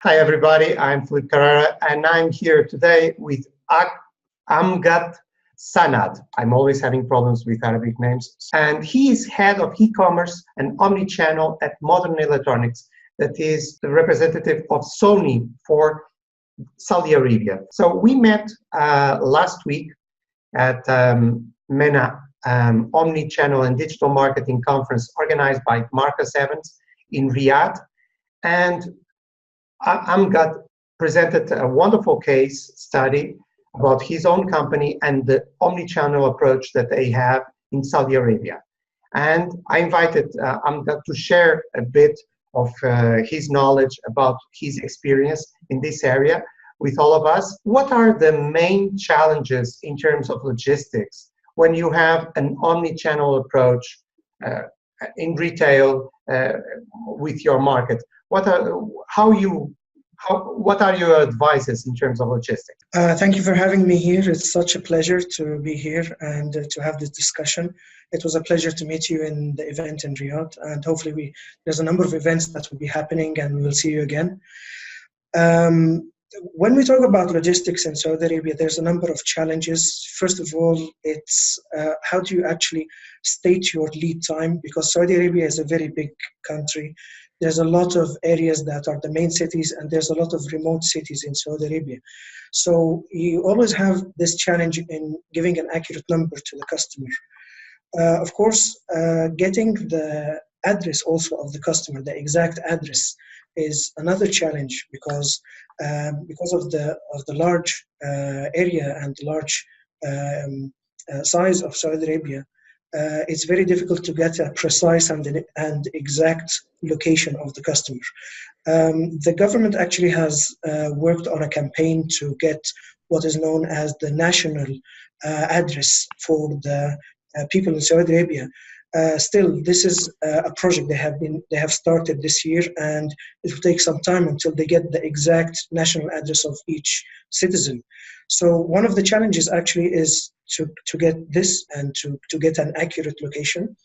Hi, everybody. I'm Filipe Carrera, and I'm here today with Amgad Sanad. I'm always having problems with Arabic names. And he is head of e-commerce and omnichannel at Modern Electronics, that is the representative of Sony for Saudi Arabia. So we met last week at MENA Omnichannel and Digital Marketing Conference organized by Marcus Evans in Riyadh. And Amgad presented a wonderful case study about his own company and the omnichannel approach that they have in Saudi Arabia. And I invited Amgad to share a bit of his knowledge about his experience in this area with all of us. What are the main challenges in terms of logistics when you have an omnichannel approach in retail with your market? What are your advices in terms of logistics? Thank you for having me here. It's such a pleasure to be here and to have this discussion. It was a pleasure to meet you in the event in Riyadh, and hopefully there's a number of events that will be happening and we will see you again. When we talk about logistics in Saudi Arabia, there's a number of challenges. First of all, it's how do you actually state your lead time? Because Saudi Arabia is a very big country. There's a lot of areas that are the main cities, and there's a lot of remote cities in Saudi Arabia. So you always have this challenge in giving an accurate number to the customer. Of course, getting the address also of the customer, the exact address, is another challenge because of the large area and large size of Saudi Arabia. It's very difficult to get a precise and exact location of the customer. The government actually has worked on a campaign to get what is known as the national address for the people in Saudi Arabia. Still, this is a project they have started this year, and it will take some time until they get the exact national address of each citizen. So one of the challenges actually is to get this and to get an accurate location.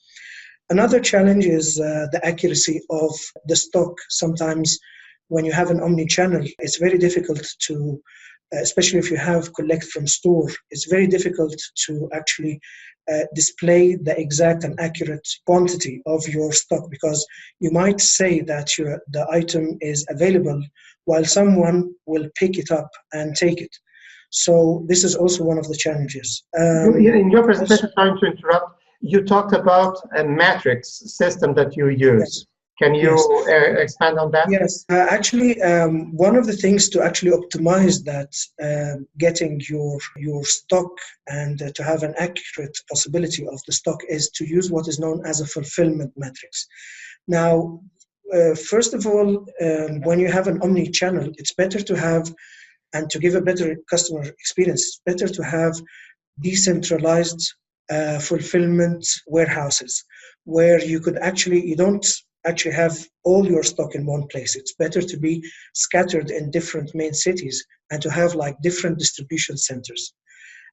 Another challenge is the accuracy of the stock. Sometimes when you have an omni-channel, it's very difficult to, especially if you have collect from store, it's very difficult to actually display the exact and accurate quantity of your stock, because you might say that the item is available while someone will pick it up and take it. So this is also one of the challenges. In your presentation, sorry to interrupt, you talked about a matrix system that you use. Yes. Can you expand on that? Yes, actually, one of the things to actually optimize that, getting your stock and to have an accurate possibility of the stock, is to use what is known as a fulfillment matrix. Now, first of all, when you have an omni-channel, it's better to have, and to give a better customer experience, it's better to have decentralized fulfillment warehouses where you don't actually have all your stock in one place. It's better to be scattered in different main cities and to have like different distribution centers.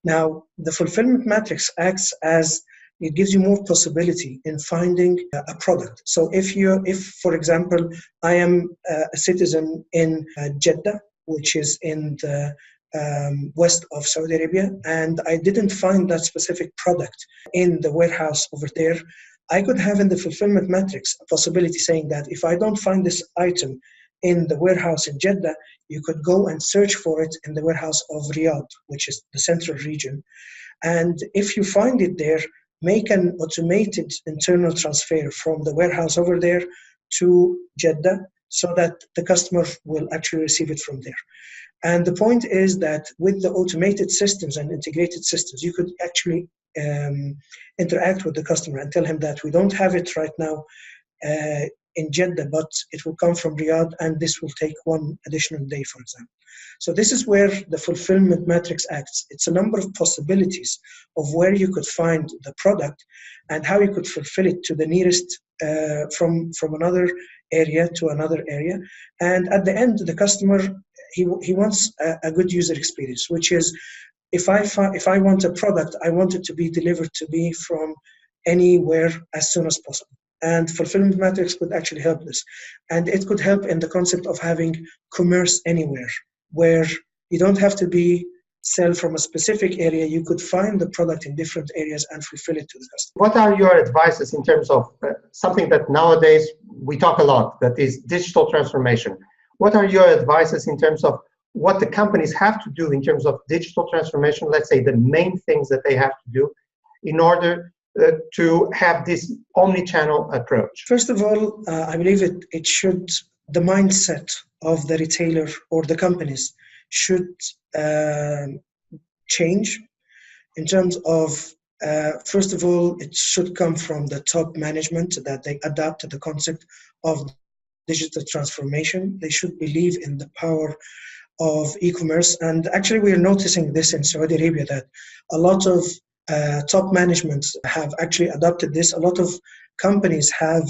Now, the fulfillment matrix acts as, it gives you more possibility in finding a product. So if for example, I am a citizen in Jeddah, which is in the west of Saudi Arabia, and I didn't find that specific product in the warehouse over there, I could have in the fulfillment matrix a possibility saying that if I don't find this item in the warehouse in Jeddah, you could go and search for it in the warehouse of Riyadh, which is the central region. And if you find it there, make an automated internal transfer from the warehouse over there to Jeddah so that the customer will actually receive it from there. And the point is that with the automated systems and integrated systems, you could actually interact with the customer and tell him that we don't have it right now in Jeddah, but it will come from Riyadh, and this will take one additional day, for example. So this is where the fulfillment matrix acts. It's a number of possibilities of where you could find the product and how you could fulfill it to the nearest from another area to another area. And at the end, the customer, he wants a good user experience, which is, if I want a product, I want it to be delivered to me from anywhere as soon as possible. And fulfillment matrix could actually help this. And it could help in the concept of having commerce anywhere, where you don't have to be sell from a specific area. You could find the product in different areas and fulfill it to the customer. What are your advices in terms of something that nowadays we talk a lot, that is digital transformation? What are your advices in terms of what the companies have to do in terms of digital transformation? Let's say the main things that they have to do in order to have this omni-channel approach. First of all, I believe it should, the mindset of the retailer or the companies should change in terms of, first of all, it should come from the top management that they adapt the concept of digital transformation. They should believe in the power of e-commerce. And actually, we are noticing this in Saudi Arabia, that a lot of top management have actually adopted this. A lot of companies have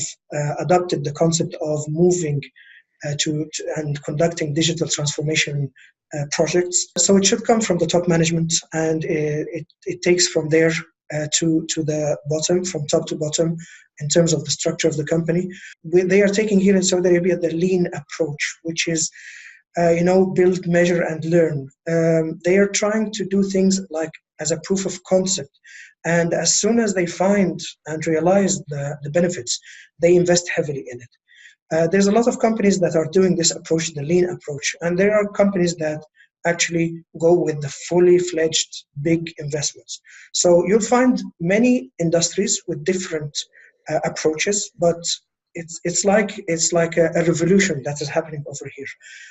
adopted the concept of moving and conducting digital transformation projects. So it should come from the top management, and it takes from there to the bottom, from top to bottom, in terms of the structure of the company. They are taking here in Saudi Arabia the lean approach, which is build, measure, and learn. They are trying to do things like as a proof of concept. And as soon as they find and realize the benefits, they invest heavily in it. There's a lot of companies that are doing this approach, the lean approach. And there are companies that actually go with the fully fledged big investments. So you'll find many industries with different approaches, but it's like a revolution that is happening over here.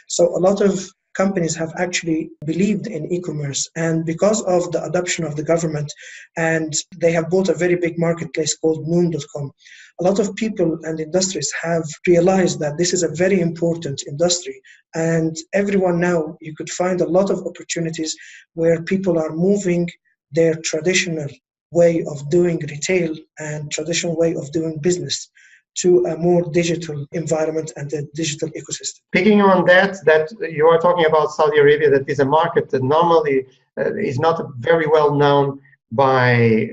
So a lot of companies have actually believed in e-commerce, and because of the adoption of the government, and they have bought a very big marketplace called noon.com, a lot of people and industries have realized that this is a very important industry. And everyone now, you could find a lot of opportunities where people are moving their traditional way of doing retail and traditional way of doing business to a more digital environment and a digital ecosystem. Picking on that you are talking about Saudi Arabia, that is a market that normally is not very well known by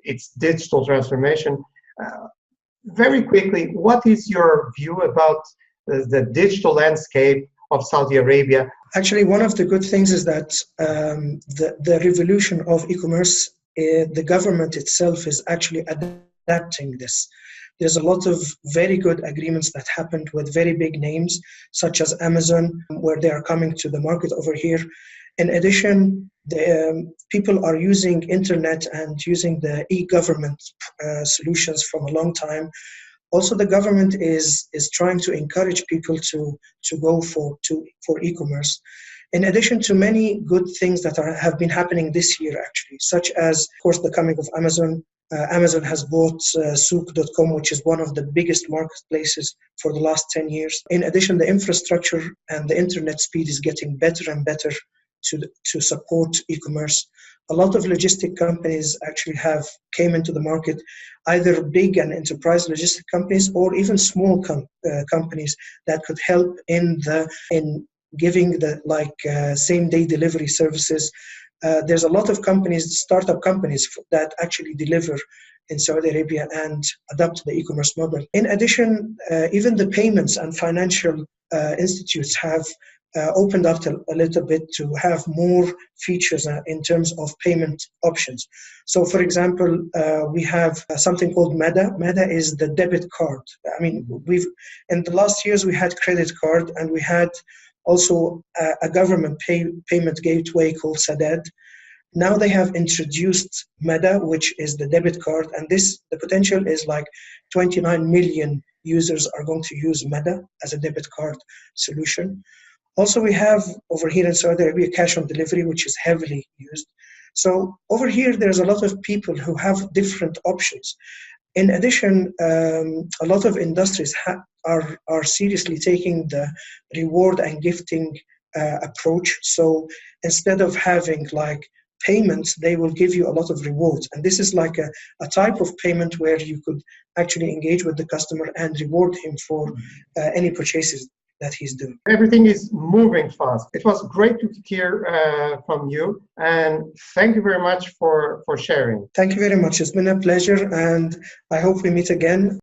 its digital transformation. Very quickly, what is your view about the digital landscape of Saudi Arabia? Actually, one of the good things is that the revolution of e-commerce, the government itself is actually adapting this. There's a lot of very good agreements that happened with very big names, such as Amazon, where they are coming to the market over here. In addition, people are using internet and using the e-government solutions from a long time. Also, the government is trying to encourage people to go for e-commerce. In addition to many good things that have been happening this year, actually, such as, of course, the coming of Amazon. Amazon has bought Souk.com, which is one of the biggest marketplaces for the last 10 years. In addition, the infrastructure and the internet speed is getting better and better to support e-commerce. A lot of logistic companies actually came into the market, either big and enterprise logistic companies or even small companies that could help in giving the same day delivery services. There's a lot of companies, startup companies, that actually deliver in Saudi Arabia and adopt the e-commerce model. In addition, even the payments and financial institutes have opened up a little bit to have more features in terms of payment options. So, for example, we have something called MEDA. MEDA is the debit card. I mean, in the last years we had credit card, and we had also a government payment gateway called Sadad. Now they have introduced MEDA, which is the debit card, and the potential is like 29 million users are going to use MEDA as a debit card solution. Also, we have over here in Saudi Arabia cash on delivery, which is heavily used. So over here, there's a lot of people who have different options. In addition, a lot of industries are seriously taking the reward and gifting approach. So instead of having like payments, they will give you a lot of rewards. And this is like a type of payment where you could actually engage with the customer and reward him for any purchases that he's doing. Everything is moving fast. It was great to hear from you, and thank you very much for sharing. Thank you very much. It's been a pleasure, and I hope we meet again.